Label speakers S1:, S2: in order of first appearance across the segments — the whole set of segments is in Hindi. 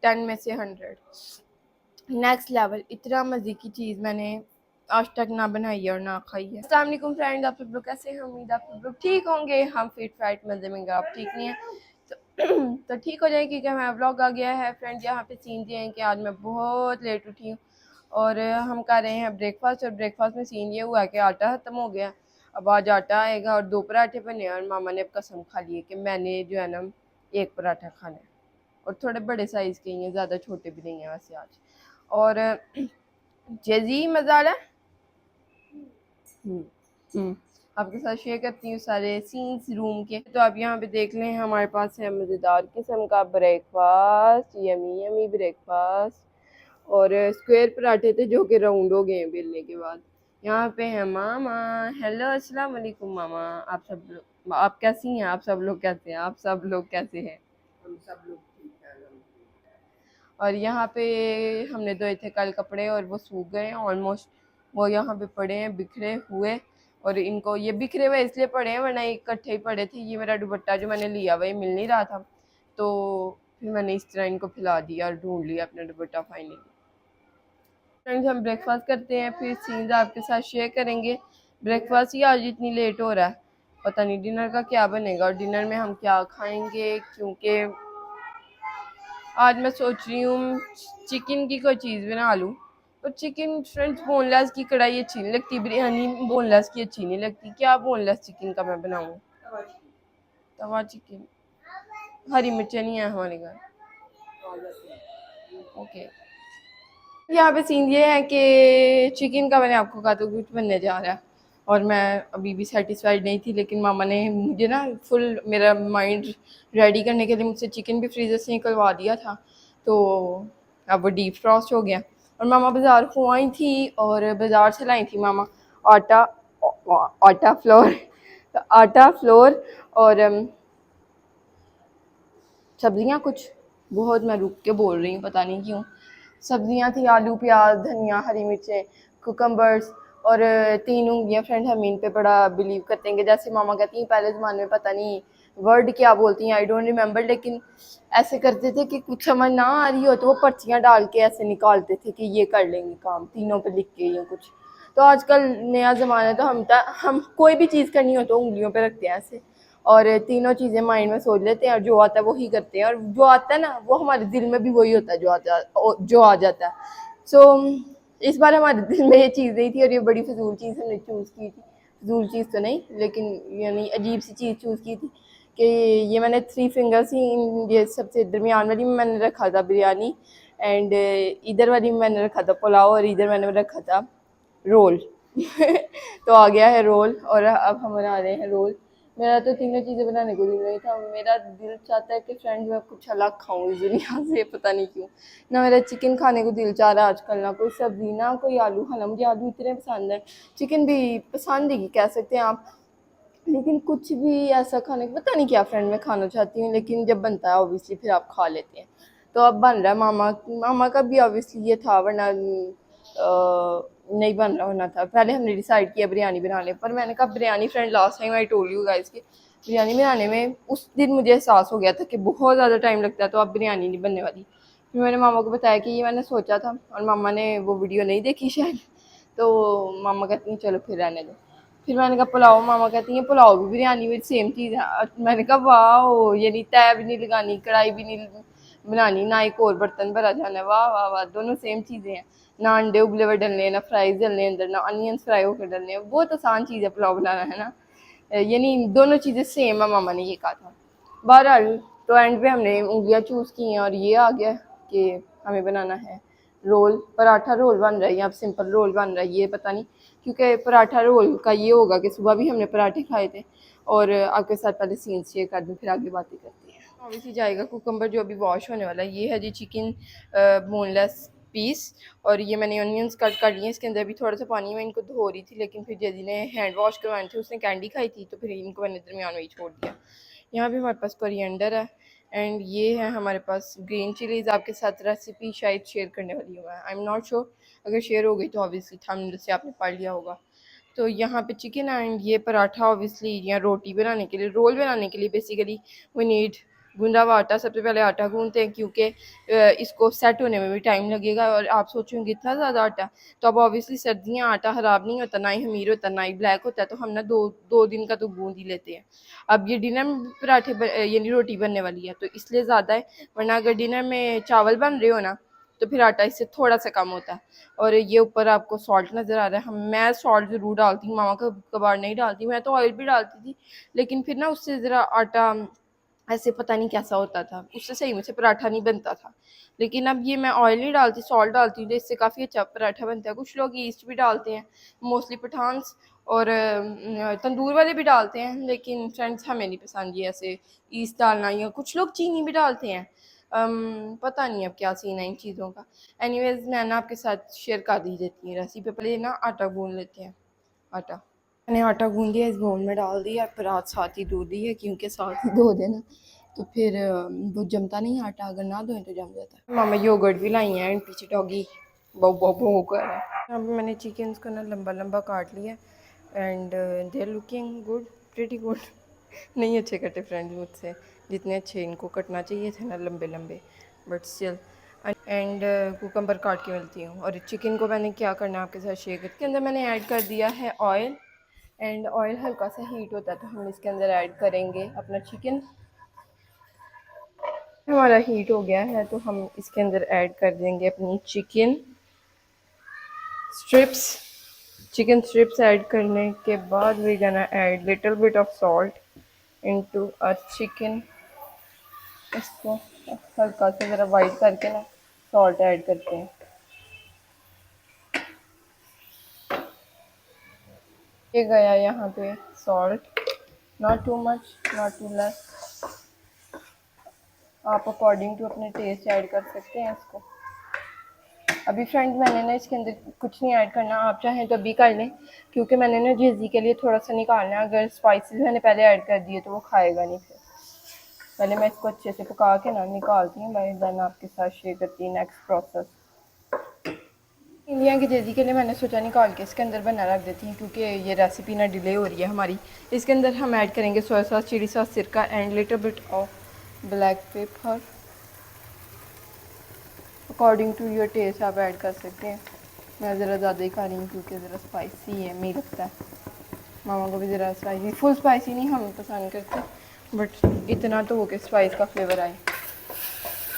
S1: 10 में से 100। नेक्स्ट लेवल, इतना मज़े की चीज़ मैंने आज तक ना बनाई है और ना खाई है। अस्सलाम वालेकुम फ्रेंड्स, आप सब लोग कैसे हैं? उम्मीद आप सब लोग ठीक होंगे। हम फिट फाइट मज़े में, आप ठीक नहीं हैं तो ठीक हो जाए, क्योंकि हमारा व्लॉग आ गया है। फ्रेंड्स यहाँ पे सीन ये है कि आज मैं बहुत लेट उठी हूँ और हम कर रहे हैं ब्रेकफास्ट। और ब्रेकफास्ट में सीन ये हुआ है कि आटा ख़त्म हो गया। अब आज आटा आएगा और 2 पराठे बने और मामा ने अब कसम खा ली है कि मैंने जो है ना 1 पराठा खाना है, और थोड़े बड़े साइज़ के हैं, ज़्यादा छोटे भी नहीं हैं वैसे आज। और जैजी मज़ा आ रहा है। आपके साथ शेयर करती हूँ सारे सीन्स रूम के। तो आप यहाँ पे देख लें, हमारे पास है मज़ेदार किस्म का ब्रेकफास्ट, यमी यमी ब्रेकफास्ट। और स्क्वायर पराठे थे जो कि राउंड हो गए हैं बेलने के बाद। यहाँ पे है मामा। हेलो अस्सलाम वालेकुम मामा। आप सब लोग, आप कैसी हैं? आप सब लोग कैसे हैं? आप सब लोग कैसे हैं? हम सब लोग ठीक हैं। और यहाँ पे हमने धोए थे कल कपड़े और वो सूख गए हैं ऑलमोस्ट। वो यहाँ पे पड़े हैं बिखरे हुए, और इनको ये बिखरे हुए इसलिए पड़े हैं, वरना इकट्ठे ही पड़े थे। ये मेरा दुपट्टा जो मैंने लिया हुआ ये मिल नहीं रहा था, तो फिर मैंने इस तरह इनको फैला दिया और ढूंढ लिया अपना दुपट्टा फाइनली। फ्रेंड्स हम ब्रेकफास्ट करते हैं, फिर सीन्स आपके साथ शेयर करेंगे। ब्रेकफास्ट ही आज इतनी लेट हो रहा है, पता नहीं डिनर का क्या बनेगा और डिनर में हम क्या खाएंगे, क्योंकि आज मैं सोच रही हूँ चिकन की कोई चीज़ बना लूँ। और चिकन फ्रेंड्स बोनलेस की कढ़ाई अच्छी नहीं लगती, बिरयानी बोनलेस की अच्छी नहीं लगती। क्या बोनलेस चिकन का मैं बनाऊँ? तवा चिकन। हरी मिर्चें नहीं है हमारे घर। ओके। यहाँ पे सीन ये है कि चिकन का मैंने आपको कहा तो कुछ बनने जा रहा है, और मैं अभी भी सेटिस्फाइड नहीं थी, लेकिन मामा ने मुझे ना फुल मेरा माइंड रेडी करने के लिए मुझसे चिकन भी फ्रीज़र से निकलवा दिया था। तो अब वो डीप फ्रॉस्ट हो गया। और मामा बाज़ार को आई थी और बाज़ार से लाई थी मामा आटा, आटा फ्लोर आटा फ्लोर और सब्जियां कुछ। बहुत मैं रुक के बोल रही हूँ, पता नहीं क्यों। सब्जियां थी आलू प्याज धनिया हरी मिर्चें कुकम्बर्स, और 3 उंगलियां। फ्रेंड हम इन पे बड़ा बिलीव करते हैं कि जैसे मामा कहती हैं पहले ज़माने में, पता नहीं वर्ड क्या बोलती हैं, आई डोंट रिमेंबर, लेकिन ऐसे करते थे कि कुछ समझ ना आ रही हो तो वो पर्चियाँ डाल के ऐसे निकालते थे कि ये कर लेंगे काम, तीनों पे लिख के या कुछ। तो आजकल नया ज़माना है, तो हम कोई भी चीज़ करनी हो तो उंगलियों पे रखते हैं ऐसे, और तीनों चीज़ें माइंड में सोच लेते हैं और जो आता है वही करते हैं, और जो आता है ना वो हमारे दिल में भी वही होता है जो आ जाता है। सो इस बार हमारे दिल में ये चीज़ नहीं थी, और ये बड़ी फजूल चीज़ हमने चूज़ की थी। फजूल चीज़ तो नहीं, लेकिन यानी अजीब सी चीज़ चूज़ की थी कि ये मैंने 3 फिंगर्स ही, ये सबसे दरमियान वाली में मैंने रखा था बिरयानी, एंड इधर वाली में मैंने रखा था पुलाव, और इधर मैंने रखा था रोल तो आ गया है रोल, और अब हम बना रहे हैं रोल। मेरा तो तीनों चीज़ें बनाने को दिल नहीं था। मेरा दिल चाहता है कि फ्रेंड्स मैं कुछ अलग खाऊं इस दुनिया से, पता नहीं क्यों। ना मेरा चिकन खाने को दिल चाह रहा है आजकल, ना कोई सब्जी ना कोई आलू खाना। मुझे आलू इतने पसंद है, चिकन भी पसंद ही कह सकते हैं आप, लेकिन कुछ भी ऐसा खाने को पता नहीं क्या फ्रेंड मैं खाना चाहती हूँ, लेकिन जब बनता है ऑब्वियसली फिर आप खा लेते हैं। तो अब बन रहा है मामा मामा का भी ऑब्वियसली ये था, वरना नहीं बन रहा होना था। पहले हमने डिसाइड किया बिरयानी बनाने पर, मैंने कहा biryani friend last time I told you guys कि बिरयानी बनाने में उस दिन मुझे एहसास हो गया था कि बहुत ज़्यादा टाइम लगता है, तो अब बिरयानी नहीं बनने वाली। फिर मैंने मामा को बताया कि ये मैंने सोचा था, और मामा ने वो वीडियो नहीं देखी शायद, तो मामा कहती हैं चलो फिर रहने दो। फिर मैंने कहा पुलाव, मामा कहती हैं पुलाव भी बिरयानी में सेम चीज़ है। मैंने कहा वाह, ये नहीं तय भी नहीं लगानी, कढ़ाई भी नहीं बनानी, ना एक और बर्तन भरा जाना है। वाह वाह वाह, दोनों सेम चीज़ें हैं। ना अंडे उबले हुए डलने, ना फ्राइज डलने अंदर, ना अनियंस फ्राई होकर डलने। बहुत आसान चीज़ है पुलाव बनाना, है ना। यानी दोनों चीज़ें सेम है, मामा ने ये कहा था। बहरहाल तो एंड पे हमने उंगलियाँ चूज़ की हैं, और ये आ गया कि हमें बनाना है रोल। पराठा रोल बन रहा है या सिंपल रोल बन रहा है ये पता नहीं, क्योंकि पराठा रोल का ये होगा कि सुबह भी हमने पराठे खाए थे। और आपके साथ पहले सीन शेयर कर दूँ, फिर आगे बातें करते हैं। ऑब्वियसली जाएगा कुकम्बर जो अभी वॉश होने वाला है। ये है जी चिकन बोनलेस पीस, और ये मैंने ऑनियंस कट कर लिए। इसके अंदर भी थोड़ा सा पानी में इनको धो रही थी, लेकिन फिर जैदी ने हैंड वॉश करवाए थे, उसने कैंडी खाई थी, तो फिर इनको मैंने दरमियान में ही छोड़ दिया। यहाँ भी हमारे पास कोरिएंडर है, एंड ये है हमारे पास ग्रीन चिलीज़। आपके साथ रेसिपी शायद शेयर करने वाली हूँ मैं, आई एम नॉट श्योर, अगर शेयर हो गई तो ऑब्वियसली थंबनेल से आपने पढ़ लिया होगा। तो यहाँ पे चिकन एंड ये पराठा ऑब्वियसली, या रोटी बनाने के लिए, रोल बनाने के लिए बेसिकली वी नीड गूंदा हुआ आटा, सबसे पहले आटा गूंदते हैं क्योंकि इसको सेट होने में भी टाइम लगेगा। और आप सोचेंगे इतना ज़्यादा आटा, तो अब ऑब्वियसली सर्दियाँ आटा ख़राब नहीं होता, ना ही खमीर होता, ना ही ब्लैक होता है, तो हम ना दो दो दिन का तो गूंद ही लेते हैं। अब ये डिनर में पराठे यानी रोटी बनने वाली है तो इसलिए ज़्यादा है, वरना अगर डिनर में चावल बन रहे हो ना तो फिर आटा इससे थोड़ा सा कम होता है। और ये ऊपर आपको सॉल्ट नज़र आ रहा है, हम मैं सॉल्ट ज़रूर डालती हूँ, मामा का कबार नहीं डालती, मैं तो ऑयल भी डालती थी, लेकिन फिर ना उससे ज़रा आटा ऐसे पता नहीं कैसा होता था, उससे सही मुझसे पराठा नहीं बनता था। लेकिन अब ये मैं ऑयल नहीं डालती, सॉल्ट डालती हूँ, तो इससे काफ़ी अच्छा पराठा बनता है। कुछ लोग ईस्ट भी डालते हैं, मोस्टली पठान्स और तंदूर वाले भी डालते हैं, लेकिन फ्रेंड्स हमें नहीं पसंद ये ऐसे ईस्ट डालना, या कुछ लोग चीनी भी डालते हैं। पता नहीं अब क्या सीन है इन चीज़ों का। एनीवेज मैं ना आपके साथ शेयर कर ही देती हूँ रेसिपी। पहले ना आटा गूंद लेते हैं। आटा मैंने आटा गूंद दिया, इस बाउल में डाल दिया, पर आज साथ ही धो दी है क्योंकि साथ ही धो देना तो फिर वो जमता नहीं आटा, अगर ना धोएं तो जम जाता है। मामा योगर्ट भी लाई हैं, पीछे डॉगी बहु बहु बहु कर रहा है। अब मैंने चिकन को ना लंबा लंबा काट लिया and they are looking good, pretty good. नहीं अच्छे कटे फ्रेंड्स मुझसे, जितने अच्छे इनको कटना चाहिए थे ना लंबे लंबे, बट स्टिल। एंड कुकम्बर काट के मिलती हूँ। और चिकन को मैंने क्या करना है आपके साथ शेयर करके, इसके अंदर मैंने ऐड कर दिया है ऑयल, एंड ऑयल हल्का सा हीट होता है तो हम इसके अंदर ऐड करेंगे अपना चिकन। हमारा हीट हो गया है तो हम इसके अंदर ऐड कर देंगे अपनी chicken strips. Chicken strips add करने के बाद we gonna add little bit of salt into a chicken. इसको हल्का सा ज़रा वाइट करके ना सॉल्ट ऐड करते हैं। ये गया यहाँ पे salt, not too much not too less, आप अकॉर्डिंग टू अपने टेस्ट ऐड कर सकते हैं इसको। अभी फ्रेंड्स मैंने ना इसके अंदर कुछ नहीं ऐड करना, आप चाहें तो अभी कर लें क्योंकि मैंने ना जेज़ी के लिए थोड़ा सा निकालना है। अगर स्पाइसेस मैंने पहले ऐड कर दिए तो वो खाएगा नहीं। फिर पहले मैं इसको अच्छे से पका के ना निकालती हूँ, मैं देन आपके साथ शेयर करती हूँ नेक्स्ट प्रोसेस। इंडिया की जेज़ी के लिए मैंने सोचा निकाल के इसके अंदर बना रख देती हूँ क्योंकि ये रेसिपी ना डिले हो रही है हमारी। इसके अंदर हम ऐड करेंगे सोया सॉस, चिली सॉस, सिरका and little bit of black pepper. According to your taste आप ऐड कर सकते हैं। मैं ज़रा ज़्यादा ही खा रही हूँ क्योंकि ज़रा स्पाइसी है, मुझे लगता है मामा को भी ज़रा स्पाइसी, फुल स्पाइसी नहीं हम पसंद करते, बट इतना तो हो के स्पाइस का फ्लेवर आए।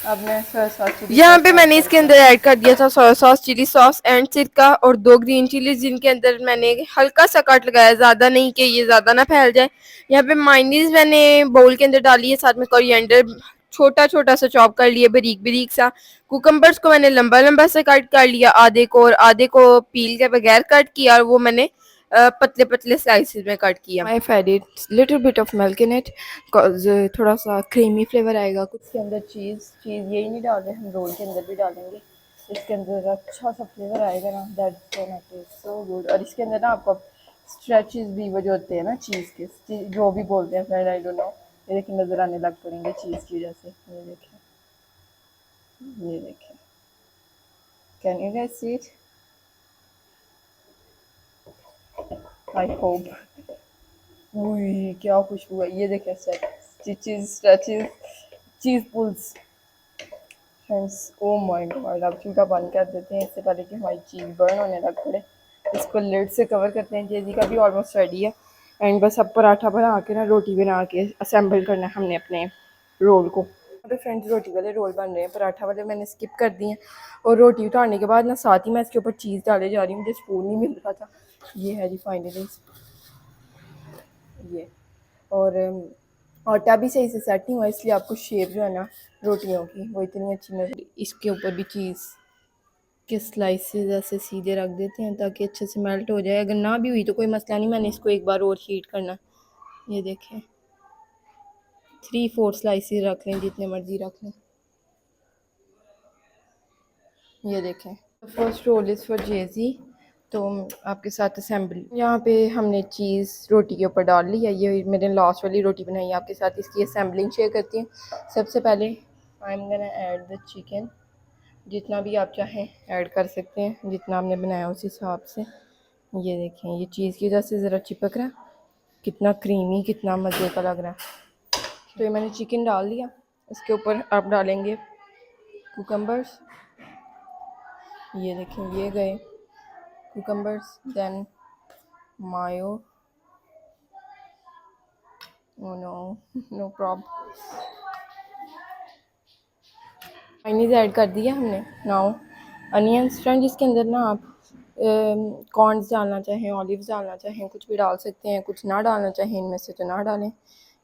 S1: अब मैं सोया सॉस यहाँ पे मैंने इसके अंदर ऐड कर दिया था soya sauce, chili sauce and सिरका और 2 ग्रीन चिलीज जिनके अंदर मैंने हल्का सा कट लगाया, ज़्यादा नहीं कि ये ज़्यादा ना फैल जाए। यहाँ पे मायोनीज मैंने बाउल के अंदर डाली है, साथ में कोरिएंडर छोटा छोटा सा चॉप कर लिया बारीक बारीक सा। कुकम्बर्स को मैंने लंबा लंबा सा कट कर लिया, आधे को, और आधे को पील के बगैर कट किया, और वो मैंने पतले पतले स्लाइसेस में कट किया। I add it little bit of milk in it because थोड़ा सा क्रीमी फ्लेवर आएगा। कुछ के अंदर चीज़ यही नहीं डाल रहे, हम रोल के अंदर भी डालेंगे, इसके अंदर अच्छा सा फ्लेवर आएगा ना, that's gonna taste so good. और इसके अंदर ना आपको स्ट्रेचेस भी वो जो होते हैं ना चीज़ के, जो भी बोलते हैं फ्रेंड आई डोंट नो, ये देखिए नज़र आने लग पड़ेंगे चीज़ की जैसे, ये देखें, ये देखें, can you guys see it? I hope. क्या खुशबू है, ये देखें stretches, cheese pulls friends. Oh my god, अब चूल्हा बंद कर देते हैं इससे पहले कि हमारी चीज़ बर्न होने लग पड़े। इसको लिड से कवर करते हैं। जेजी का भी ऑलमोस्ट रेडी है एंड बस अब पराठा बना के ना रोटी बना के असेंबल करना है हमने अपने रोल को। अभी फ्रेंड्स रोटी वाले रोल बन रहे हैं, पराठा वाले मैंने स्किप कर दिए हैं। और रोटी उतारने के बाद ना साथ ही मैं इसके ऊपर चीज़ डाले जा रही हूँ, मुझे स्पून नहीं मिल रहा था। ये है जी फाइनली ये। और आटा भी सही से सेट नहीं हुआ इसलिए आपको शेप जो है ना रोटियों की वो इतनी अच्छी नजर। इसके ऊपर भी चीज़ के स्लाइसेस ऐसे सीधे रख देते हैं ताकि अच्छे से मेल्ट हो जाए। अगर ना भी हुई तो कोई मसला नहीं, मैंने इसको एक बार और हीट करना। ये देखें 3-4 स्लाइसेस रख लें, जितने मर्जी रख लें। ये देखें फर्स्ट रोल इज़ फॉर जेजी, तो आपके साथ असेंबली। यहाँ पे हमने चीज़ रोटी के ऊपर डाल ली है। ये मैंने लास्ट वाली रोटी बनाई है, आपके साथ इसकी असेंबलिंग शेयर करती हूँ। सबसे पहले I am gonna add the chicken, जितना भी आप चाहें ऐड कर सकते हैं, जितना आपने बनाया उस हिसाब से। ये देखें ये चीज़ की वजह से ज़रा चिपक रहा है, कितना क्रीमी कितना मज़े का लग रहा है। तो ये मैंने चिकन डाल दिया इसके ऊपर आप डालेंगे कुकम्बर्स, ये देखें ये गए cucumbers, then mayo, oh no no problem, Chinese ऐड कर दिया हमने। नाउ अनियंस फ्रेंड, इसके अंदर ना आप कॉर्नस डालना चाहें, ऑलिव्स डालना चाहें, कुछ भी डाल सकते हैं, कुछ ना डालना चाहें इनमें से तो ना डालें।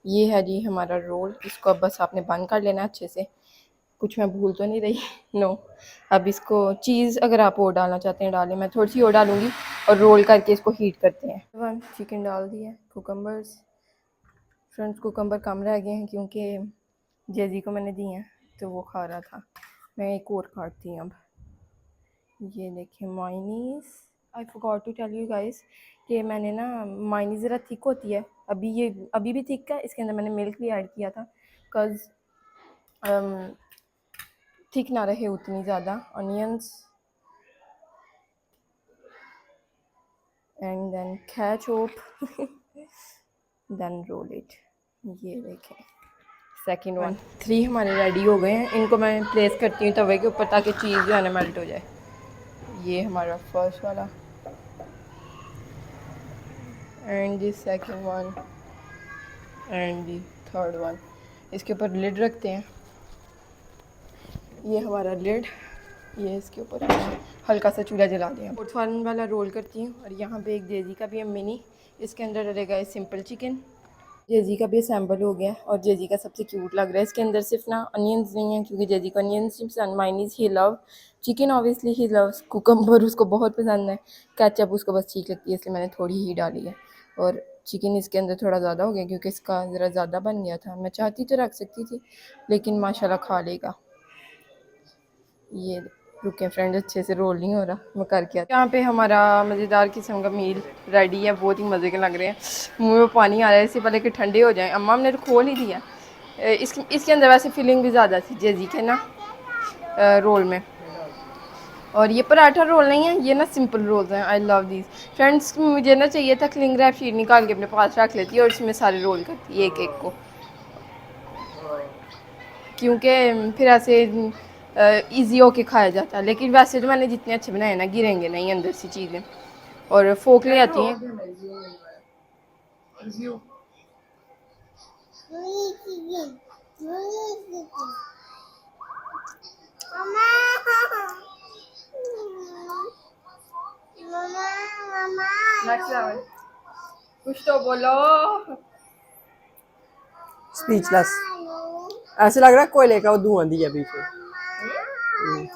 S1: ये है जी हमारा रोल, इसको अब बस आपने बंद कर लेना अच्छे से। कुछ मैं भूल तो नहीं रही नो। अब इसको चीज़ अगर आप और डालना चाहते हैं डालें, मैं थोड़ी सी और डालूँगी और रोल करके इसको हीट करते हैं। वन चिकन डाल दिया, कुकम्बर्स फ्रेंड्स, कुकम्बर कम रह गए हैं क्योंकि जेजी को मैंने दिए हैं तो वो खा रहा था, मैं एक और काटती हूँ अब। ये देखें mayonnaise, I forgot to tell you guys कि मैंने ना मायनीज़ ज़रा थिक होती है, अभी भी थिक है, इसके अंदर मैंने मिल्क भी ऐड किया था बिकॉज़ थिक ना रहे उतनी ज़्यादा। Onions and then ketchup then roll it. ये देखें सेकंड वन, 3 हमारे रेडी हो गए हैं। इनको मैं प्लेस करती हूँ तवे के ऊपर ताकि चीज़ जो है ना मेल्ट हो जाए। ये हमारा फर्स्ट वाला and the second one and the third one. इसके ऊपर लिड रखते हैं, ये हमारा लिड, ये इसके ऊपर हल्का सा चूल्हा जला दें। फोर्थ वन वाला रोल करती हूँ और यहाँ पे एक जेजी का भी है मिनी, इसके अंदर डलेगा ये सिंपल चिकन। जेजी का भी असेंबल हो गया और जेजी का सबसे क्यूट लग रहा है। इसके अंदर सिर्फ ना अनियंस नहीं है क्योंकि जेजी को अनियंस पसंद, mayonnaise he love chicken, obviously he loves cucumber, उसको बहुत पसंद है। केचप उसको बस ठीक लगती है इसलिए मैंने थोड़ी ही डाली है। और चिकन इसके अंदर थोड़ा ज़्यादा हो गया क्योंकि इसका ज़रा ज़्यादा बन गया था, मैं चाहती तो रख सकती थी लेकिन माशाल्लाह खा लेगा। ये रुके फ्रेंड, अच्छे से रोल नहीं हो रहा, मैं करके आती। यहाँ पे हमारा मज़ेदार किस्म का मील रेडी है, बहुत ही मज़े के लग रहे हैं, मुंह में पानी आ रहा है। इससे पहले कि ठंडे हो जाएं, अम्मा हमने तो खोल ही दिया। इसके अंदर वैसे फीलिंग भी ज़्यादा थी जेजी के ना रोल में। और ये पराठा रोल नहीं है, ये ना सिंपल रोल्स हैं। I love these friends. मुझे ना चाहिए था क्लिंग रैप शीट निकाल के अपने पास रख लेती और इसमें सारे रोल करती एक एक को, क्योंकि फिर ऐसे इजी होके खाया जाता है। लेकिन वैसे तो मैंने जितने अच्छे बनाए ना गिरेंगे नहीं अंदर से चीज़ें। और फोक ले आती हैं, कुछ तो बोलो।
S2: स्पीचलेस, ऐसे लग रहा है कोयले का वो धुआं दिया बीच में,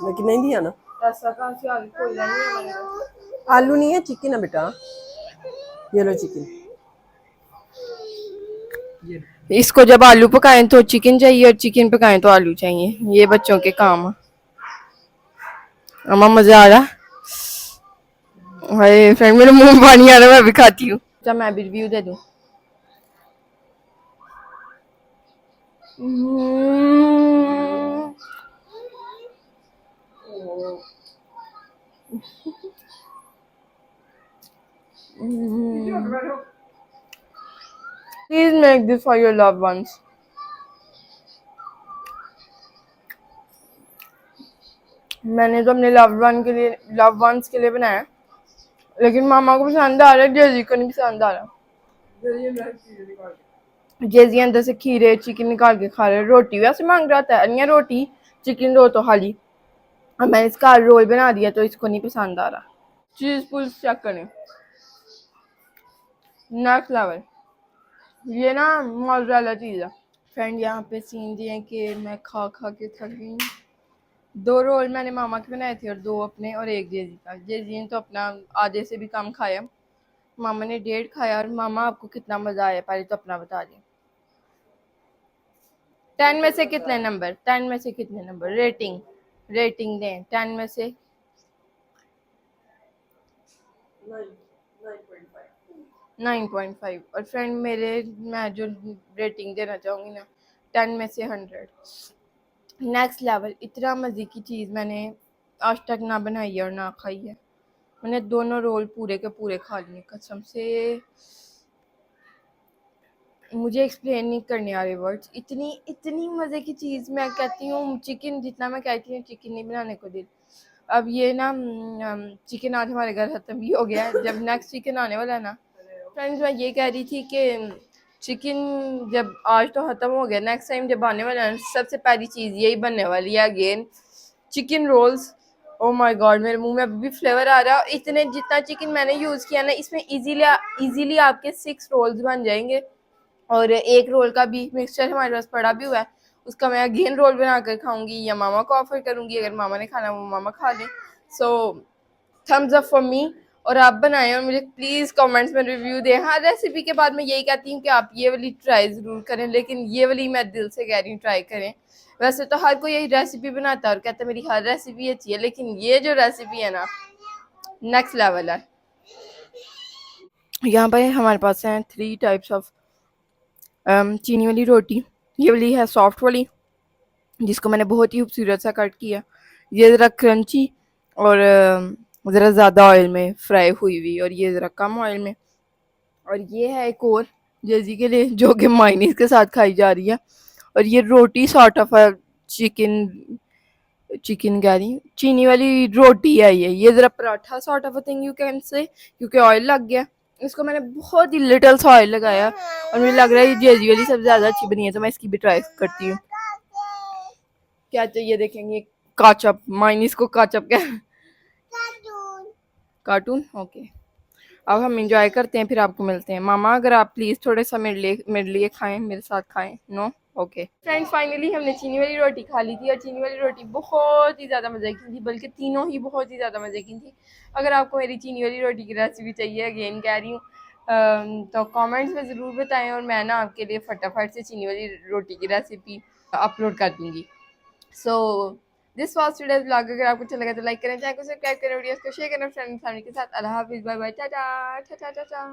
S2: लेकिन नहीं दिया ना।
S1: ऐसा कहाँ से आगे कोई नहीं है हमारे पास।
S2: आलू नहीं है, चिकन है बेटा, ये लो चिकन।
S1: इसको जब आलू पकाएं तो चिकन चाहिए और चिकन पकाएं तो आलू चाहिए, ये बच्चों के काम। अम्मा मजा आ रहा है फ्रेंड, मेरे मुंह में पानी आ रहा है, मैं भी खाती हूँ। अच्छा मैं भी रिव्यू दे दूँ। Please make this for your loved ones. मैंने तो अपने लव वंस के लिए बनाया, लेकिन मामा को पसंद आ रहा है, जेजी को नहीं पसंद आ रहा। जेजी अंदर से खीरे चिकन निकाल के खा रहे, रोटी वैसे मांग रहा था, अन्य रोटी चिकन रो तो खाली। और मैंने इसका रोल बना दिया तो इसको नहीं पसंद आ रहा। चीज पुल्स चेक करें, नेक्स्ट लेवल, ये ना मोज़रेला चीज़ है फ्रेंड। यहाँ पे सीन दिए कि मैं खा खा के थक गई हूँ। 2 रोल मैंने मामा के बनाए थे और 2 अपने और 1 जेजी का। जेजी ने तो अपना आधे से भी कम खाया, मामा ने 1.5 खाया। और मामा आपको कितना मज़ा आया पहले तो अपना बता दें। 10 में से कितने नंबर, 10 में से कितने नंबर, रेटिंग दें 10 में से। 9.5। और फ्रेंड मेरे, मैं जो रेटिंग देना चाहूँगी ना 10 में से 100। नेक्स्ट लेवल, इतना मज़े की चीज़ मैंने आज तक ना बनाई है और ना खाई है। मैंने दोनों रोल पूरे के पूरे खा लिए कसम से। मुझे एक्सप्लेन नहीं करने आ रहे वर्ड्स, इतनी इतनी मज़े की चीज़। मैं कहती हूँ चिकन, जितना मैं कहती हूँ चिकन नहीं बनाने को दिल। अब ये ना चिकन आज हमारे घर ख़त्म भी हो गया है। जब नेक्स्ट चिकन आने वाला है ना फ्रेंड्स, मैं ये कह रही थी कि चिकन जब आज तो ख़त्म हो गया, नेक्स्ट टाइम जब आने वाला है सबसे पहली चीज़ यही बनने वाली है again, chicken rolls. Oh my god, मेरे मुंह में अभी भी फ्लेवर आ रहा है। इतने जितना चिकन मैंने यूज़ किया ना, इसमें इजीली आपके 6 रोल्स बन जाएंगे। और एक रोल का भी मिक्सचर हमारे पास पड़ा भी हुआ है, उसका मैं अगेन रोल बना कर खाऊंगी या मामा को ऑफर करूंगी, अगर मामा ने खाना वो मामा खा लें। सो थम्स अप फॉर मी। और आप बनाएं और मुझे प्लीज़ कमेंट्स में रिव्यू दें। हर रेसिपी के बाद मैं यही कहती हूँ कि आप ये वाली ट्राई ज़रूर करें, लेकिन ये वाली मैं दिल से कह रही हूँ ट्राई करें। वैसे तो हर कोई यही रेसिपी बनाता है और कहता है मेरी हर रेसिपी अच्छी है, लेकिन ये जो रेसिपी है ना नेक्स्ट लेवल है। यहाँ पर हमारे पास हैं 3 टाइप्स ऑफ चीनी वाली रोटी। ये वाली है सॉफ्ट वाली, जिसको मैंने बहुत ही खूबसूरत सा कट किया। ये ज़रा क्रंची और ज़रा ज़्यादा ऑयल में फ्राई हुई हुई, और ये ज़रा कम ऑयल में। और ये है एक और जेजी के लिए, जो कि मायनीज के साथ खाई जा रही है। और ये रोटी सॉर्ट ऑफ चिकन चिकन कह रही हूँ, चीनी वाली रोटी है ये ज़रा paratha sort of thing you can say, क्योंकि ऑयल लग गया। इसको मैंने बहुत ही लिटल सा ऑयल लगाया और मुझे लग रहा है ये जेजी वाली सबसे ज़्यादा अच्छी बनी है, तो मैं इसकी भी ट्राई करती हूँ। क्या चाहिए देखेंगे, काचअप, माइनीस को काचअप क्या, कार्टून ओके। अब हम इंजॉय करते हैं, फिर आपको मिलते हैं। मामा अगर आप प्लीज़ थोड़ा सा मेरे लिए खाएं, मेरे साथ खाएं। नो ओके फ्रेंड्स, फाइनली हमने चीनी वाली रोटी खा ली थी, और चीनी वाली रोटी बहुत ही ज़्यादा मज़े की थी, बल्कि तीनों ही बहुत ही ज़्यादा मज़े की थी। अगर आपको मेरी चीनी वाली रोटी की रेसिपी चाहिए, अगेन कह रही हूँ, तो कमेंट्स में ज़रूर बताएं, और मैं ना आपके लिए फटाफट से चीनी वाली रोटी की रेसिपी अपलोड कर दूँगी। So this was today's vlog. अगर आपको अच्छा लगा तो लाइक करें, चैनल को सब्सक्राइब करें, वीडियोस को शेयर करें फ्रेंड फैमिली के साथ। अल्लाह हाफिज़, बाय बाय, टाटा टाटा टाटा।